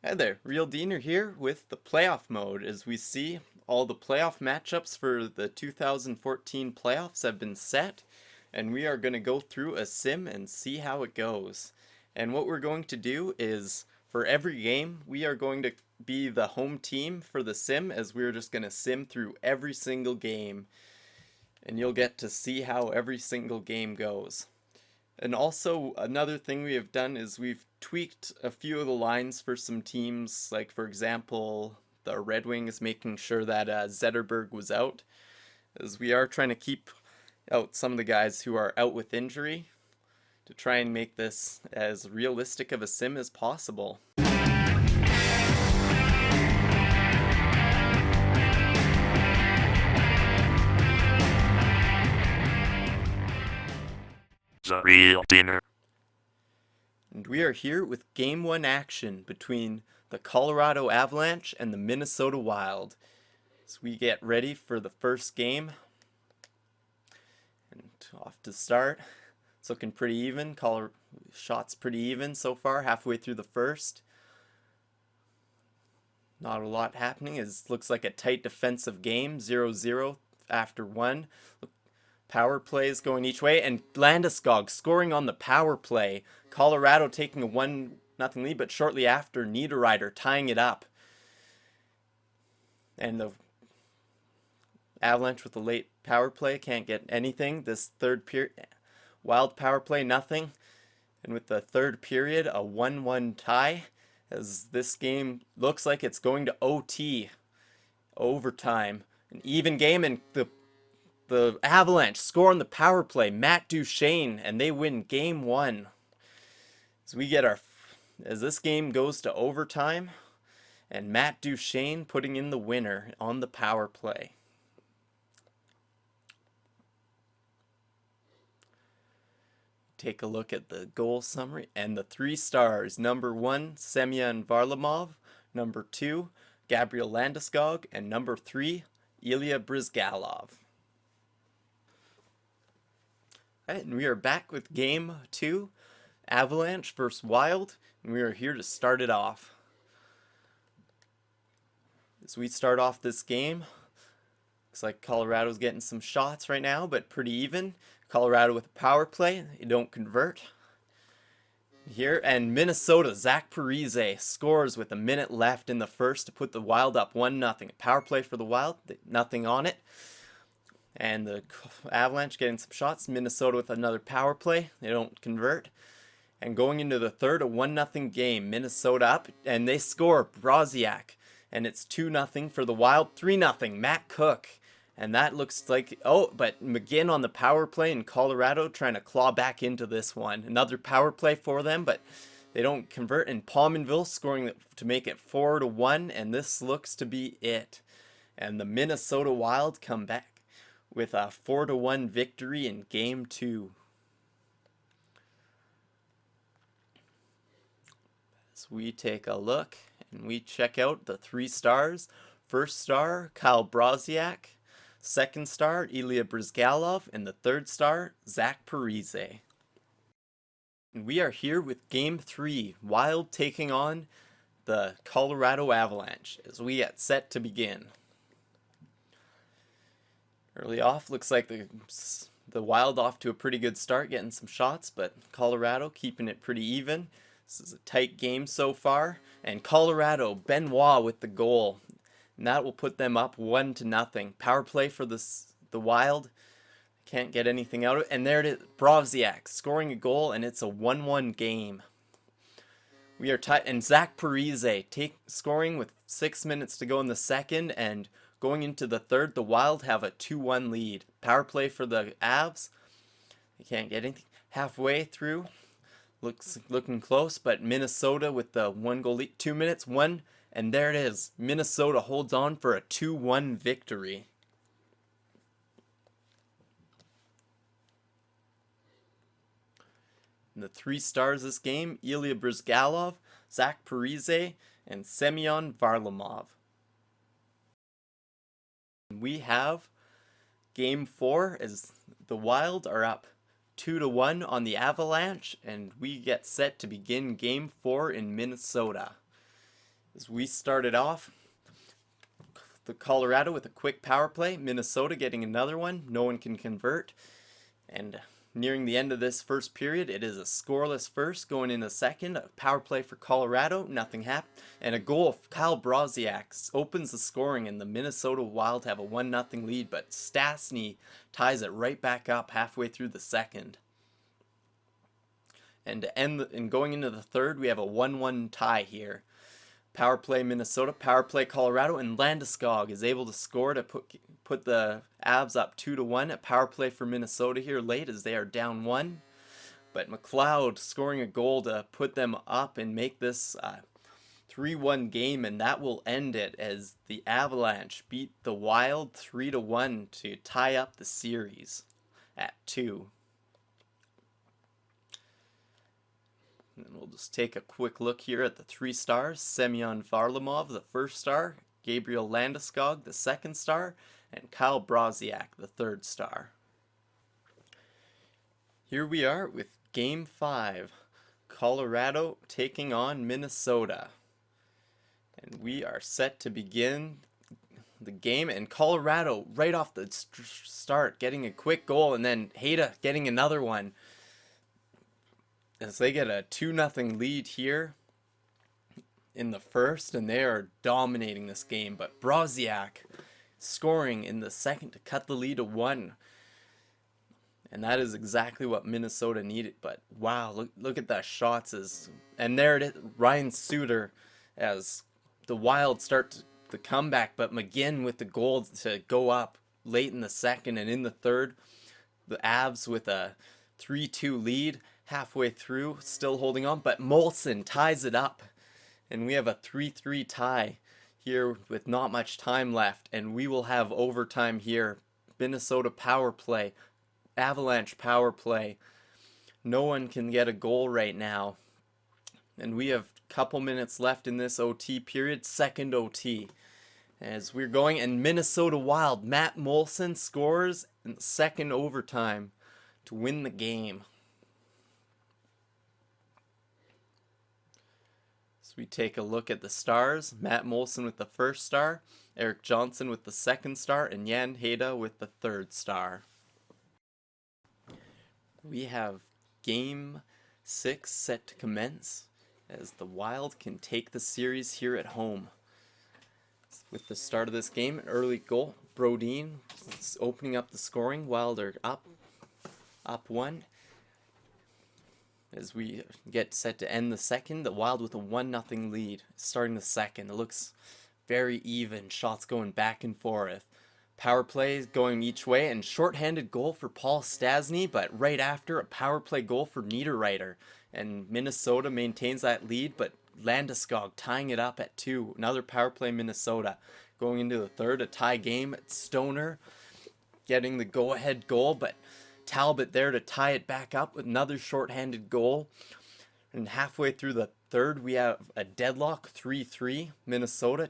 Hi there, Real Diener here with the playoff mode. As we see, all the playoff matchups for the 2014 playoffs have been set, and we are going to go through a sim and see how it goes. And what we're going to do is, for every game, we are going to be the home team for the sim, as we're just going to sim through every single game. And you'll get to see how every single game goes. And also, another thing we have done is we've tweaked a few of the lines for some teams, like for example, the Red Wings, making sure that Zetterberg was out, as we are trying to keep out some of the guys who are out with injury to try and make this as realistic of a sim as possible. The Real Dinner. And we are here with Game 1 action between the Colorado Avalanche and the Minnesota Wild. So we get ready for the first game. And off to start. It's looking pretty even. Shots pretty even so far, halfway through the first. Not a lot happening. It looks like a tight defensive game. 0-0 after one. Power plays going each way, and Landeskog scoring on the power play. Colorado taking a 1-0 lead, but shortly after, Niederreiter tying it up. And the Avalanche with the late power play can't get anything. This third period, Wild power play, nothing. And with the third period, a 1-1 tie, as this game looks like it's going to OT, overtime. An even game, and the Avalanche score on the power play, Matt Duchene, and they win game 1. As this game goes to overtime, and Matt Duchene putting in the winner on the power play. Take a look at the goal summary and the 3 stars. Number 1, Semyon Varlamov. Number 2, Gabriel Landeskog. And number 3, Ilya Bryzgalov. Alright, and we are back with game 2, Avalanche versus Wild, and we are here to start it off. As we start off this game, looks like Colorado's getting some shots right now, but pretty even. Colorado with a power play, they don't convert. Here, and Minnesota, Zach Parise scores with a minute left in the first to put the Wild up 1-0. A power play for the Wild, nothing on it. And the Avalanche getting some shots. Minnesota with another power play. They don't convert. And going into the third, a 1-0 game. Minnesota up, and they score Broziak. And it's 2-0 for the Wild. 3-0, Matt Cook. And that looks like, but McGinn on the power play in Colorado trying to claw back into this one. Another power play for them, but they don't convert. And Pominville scoring to make it 4-1, and this looks to be it. And the Minnesota Wild come back with a 4-1 victory in game 2. As we take a look and we check out the 3 stars. First star, Kyle Broziak. Second star, Ilya Bryzgalov. And the third star, Zach Parise. And we are here with game 3, Wild taking on the Colorado Avalanche, as we get set to begin. Early off, looks like the Wild off to a pretty good start, getting some shots, but Colorado keeping it pretty even. This is a tight game so far, and Colorado, Benoit with the goal, and that will put them up 1-0. Power play for the Wild, can't get anything out of it, and there it is, Broziak scoring a goal, and it's a 1-1 game. We are tight, and Zach Parise scoring with 6 minutes to go in the second, and going into the third, the Wild have a 2-1 lead. Power play for the Avs. They can't get anything. Halfway through, looking close, but Minnesota with the 1-goal lead. 2 minutes, 1, and there it is. Minnesota holds on for a 2-1 victory. And the 3 stars this game, Ilya Bryzgalov, Zach Parise, and Semyon Varlamov. We have game 4 as the Wild are up 2-1 on the Avalanche, and we get set to begin game 4 in Minnesota. As we started off, the Colorado with a quick power play, Minnesota getting another one, no one can convert, and nearing the end of this first period, it is a scoreless first. Going in the second, a power play for Colorado, nothing happened, and a goal of Kyle Brodziak opens the scoring, and the Minnesota Wild have a 1-0 lead, but Stastny ties it right back up halfway through the second. And to end and going into the third, we have a 1-1 tie here. Power play Minnesota, power play Colorado, and Landeskog is able to score to put the Avs up 2-1. A power play for Minnesota here late as they are down 1. But McLeod scoring a goal to put them up and make this 3-1 game, and that will end it as the Avalanche beat the Wild 3-1 to tie up the series at 2. And we'll just take a quick look here at the 3 stars. Semyon Varlamov, the 1st star, Gabriel Landeskog, the 2nd star, and Kyle Brodziak, the 3rd star. Here we are with Game 5, Colorado taking on Minnesota. And we are set to begin the game, and Colorado right off the start getting a quick goal, and then Hayda getting another one. As they get a 2-0 lead here in the first, and they are dominating this game. But Brodziak scoring in the second to cut the lead to 1. And that is exactly what Minnesota needed. But wow, look at that shots. And there it is, Ryan Suter, as the Wild start the comeback. But McGinn with the goal to go up late in the second, and in the third, the Avs with a 3-2 lead. Halfway through, still holding on, but Molson ties it up, and we have a 3-3 tie here with not much time left, and we will have overtime here. Minnesota power play, Avalanche power play. No one can get a goal right now, and we have a couple minutes left in this OT period, second OT. As we're going, and Minnesota Wild, Matt Molson scores in the second overtime to win the game. We take a look at the stars. Matt Molson with the 1st star, Eric Johnson with the 2nd star, and Jan Hayda with the 3rd star. We have Game 6 set to commence as the Wild can take the series here at home. With the start of this game, an early goal. Brodin is opening up the scoring. Wild are up 1. As we get set to end the second, the Wild with a 1-0 lead. Starting the second, it looks very even. Shots going back and forth. Power play going each way, and shorthanded goal for Paul Stastny, but right after, a power play goal for Niederreiter. And Minnesota maintains that lead, but Landeskog tying it up at 2. Another power play Minnesota. Going into the third, a tie game. Stoner getting the go-ahead goal, but Talbot there to tie it back up with another shorthanded goal. And halfway through the third, we have a deadlock 3-3. Minnesota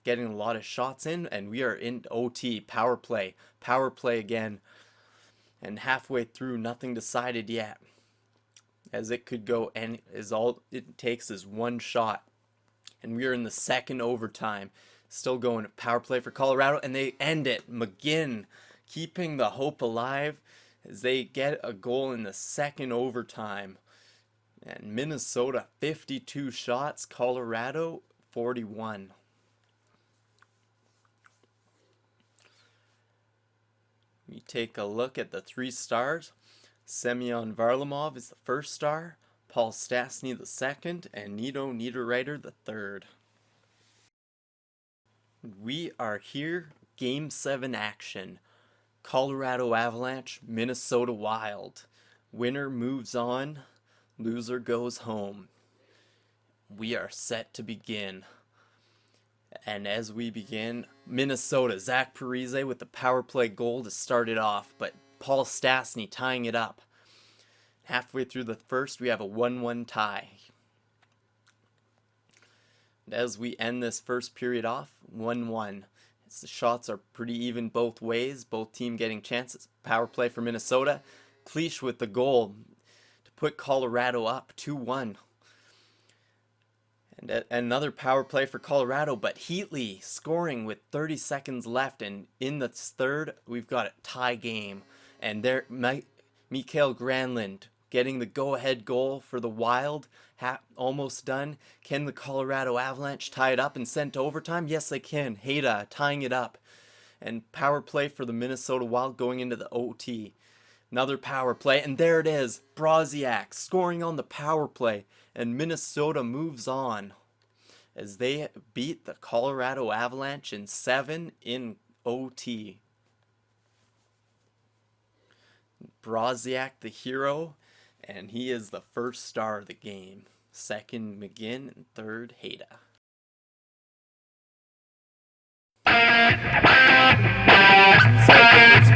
getting a lot of shots in, and we are in OT, power play again. And halfway through, nothing decided yet, as it could go, and is all it takes is one shot. And we are in the second overtime, still going power play for Colorado, and they end it. McGinn keeping the hope alive as they get a goal in the second overtime. And Minnesota 52 shots, Colorado 41. We take a look at the 3 stars. Semyon Varlamov is the 1st star, Paul Stastny the 2nd, and Nino Niederreiter the 3rd. We are here, Game 7 action. Colorado Avalanche, Minnesota Wild. Winner moves on, loser goes home. We are set to begin. And as we begin, Minnesota, Zach Parise with the power play goal to start it off, but Paul Stastny tying it up. Halfway through the first, we have a 1-1 tie. And as we end this first period off, 1-1. The shots are pretty even both ways, both team getting chances. Power play for Minnesota. Cleach with the goal to put Colorado up 2-1. And another power play for Colorado, but Heatley scoring with 30 seconds left, and in the third, we've got a tie game. And there, Mikael Granlund getting the go-ahead goal for the Wild, almost done. Can the Colorado Avalanche tie it up and send to overtime? Yes, they can. Hayda tying it up. And power play for the Minnesota Wild going into the OT. Another power play, and there it is. Broziak scoring on the power play, and Minnesota moves on as they beat the Colorado Avalanche in 7 in OT. Broziak the hero, and he is the first star of the game. Second McGinn, and third Hayda. These are the first